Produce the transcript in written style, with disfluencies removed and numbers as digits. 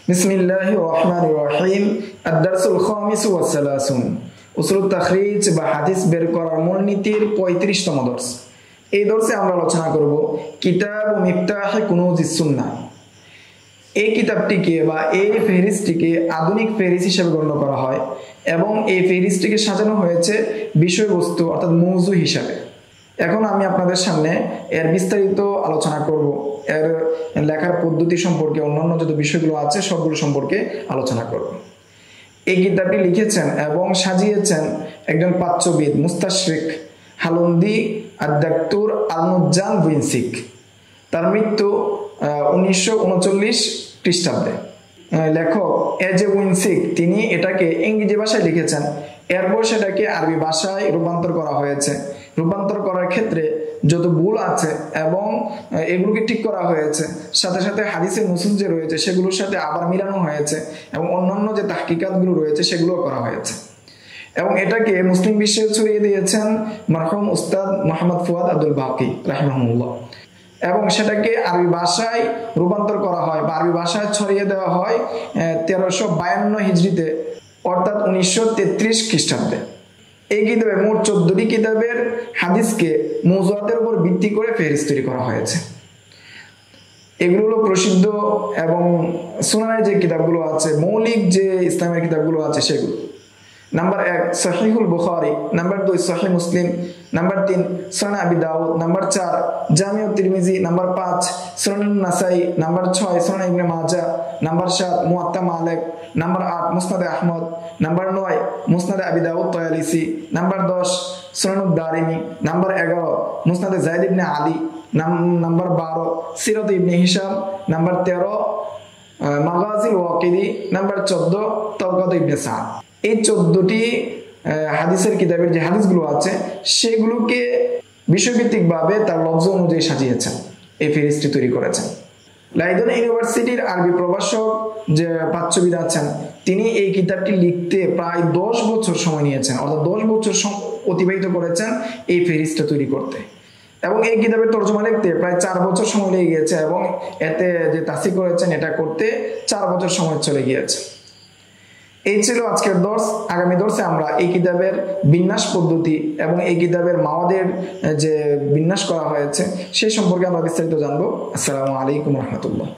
বিসমিল্লাহির রহমানির রহিম। আদ-দারসুল খামিস ওয়া সালাসুন। উসুলুত তাখরিজ বা হাদিস বের করার মূলনীতির 35তম দর্স। এই দর্সে আমরা আলোচনা করব কিতাব মিফতাহে কুনুজিস সুন্নাহ। এই কিতাবটিকে বা এই ফেহরিস্টটিকে আধুনিক ফেহরিস্ট হিসেবে গণ্য করা হয় এবং এই ফেহরিস্টটিকে সাজানো হয়েছে বিষয়বস্তু অর্থাৎ মৌজু হিসাবে। এখন আমি আপনাদের সামনে এর বিস্তারিত আলোচনা করব, এর লেখার পদ্ধতি সম্পর্কে, অন্যান্য যত বিষয়গুলো আছে সবগুলো সম্পর্কে আলোচনা করব। এই কিতাবটি লিখেছেন এবং সাজিয়েছেন একজন প্রাচ্যবিদ মুস্তাশরিক হালন্দি আদ-দাক্তুর আল-নুজ্জান বুইনসিক। তার মৃত্যু 1939 খ্রিস্টাব্দে। লেখক এজে উইনসিক তিনি এটাকে ইংরেজি ভাষায় লিখেছেন, এরপর সেটাকে আরবি ভাষায় রূপান্তর করা হয়েছে। রূপান্তর করার ক্ষেত্রে যত ভুল আছে এবং এগুলোকে ঠিক করা হয়েছে, সাথে সাথে হাদিসের নুসুস যে রয়েছে সেগুলোর সাথে আবার মিলানো হয়েছে এবং অন্যান্য যে তাহকিকাতগুলো রয়েছে সেগুলো করা হয়েছে। এবং এটাকে মুসলিম বিশ্বে ছড়িয়ে দিয়েছেন মরহুম উস্তাদ মোহাম্মদ ফুয়াদ আব্দুল বাকি রাহিমাহুল্লাহ। এবং সেটাকে আরবি ভাষায় রূপান্তর করা হয় বা আরবি ভাষায় ছড়িয়ে দেওয়া হয় 1352 হিজরিতে, অর্থাৎ 1933 খ্রিস্টাব্দে। এই কিতাবে মোট 14টি কিতাবের হাদিসকে মওযুআতের উপর ভিত্তি করে ফেহরিস্ত তৈরি করা হয়েছে। এগুলো হলো প্রসিদ্ধ এবং সুনানের যে কিতাবগুলো আছে, মৌলিক যে ইসলামের কিতাবগুলো আছে সেগুলো। নাম্বার 1 সহিহুল বুখারী, নাম্বার 2 সহিহ মুসলিম, নাম্বার 3 সুনান আবি দাউদ, নাম্বার 4 জামিউ তিরমিজি, নাম্বার 5 সুনান নাসাই, নাম্বার 6 সুনান ইবনে মাজাহ, নাম্বার 7 মুওয়াত্তা মালিক, নাম্বার 8 মুসনাদ আহমদ, নাম্বার 9 মুসনাদ আবি দাউদ তায়ালিসি, নাম্বার 10 সুনানুদ দারিমি, নাম্বার 11 মুসনাদ যায়েদ ইবনে আলী, নাম্বার 12 সিরাত ইবনে হিশাম, নাম্বার 13 মাগাজিল ওয়াকিদি, নাম্বার 14 তাওকাত ইবনে সাদ। এই 14টি হাদিসের কিতাবের যে হাদিসগুলো আছে সেগুলোকে বিষয়ভিত্তিক ভাবে তার লফজ অনুযায়ী সাজিয়েছেন, এই ফেহরিস্টটি তৈরি করেছেন। লাইদন ইউনিভার্সিটির আরবি প্রভাষক যে প্রাচ্যবিদ আছেন তিনি এই কিতাবটি লিখতে প্রায় 10 বছর সময় নিয়েছেন, অর্থাৎ 10 বছর অতিবাহিত করেছেন এই ফেহরিস্টটা তৈরি করতে। এবং এই কিতাবের তরজমা লিখতে প্রায় 4 বছর সময় লেগে গিয়েছে এবং এতে যে তাসিক করেছেন এটা করতে 4 বছর সময় চলে গিয়েছে। এই ছিল আজকের দর্স। আগামী দর্সে আমরা এই কিতাবের বিন্যাস পদ্ধতি এবং এই কিতাবের মাওয়াদের যে বিন্যাস করা হয়েছে সেই সম্পর্কে আমরা বিস্তারিত জানবো। আসসালামু আলাইকুম রহমতুল্লাহ।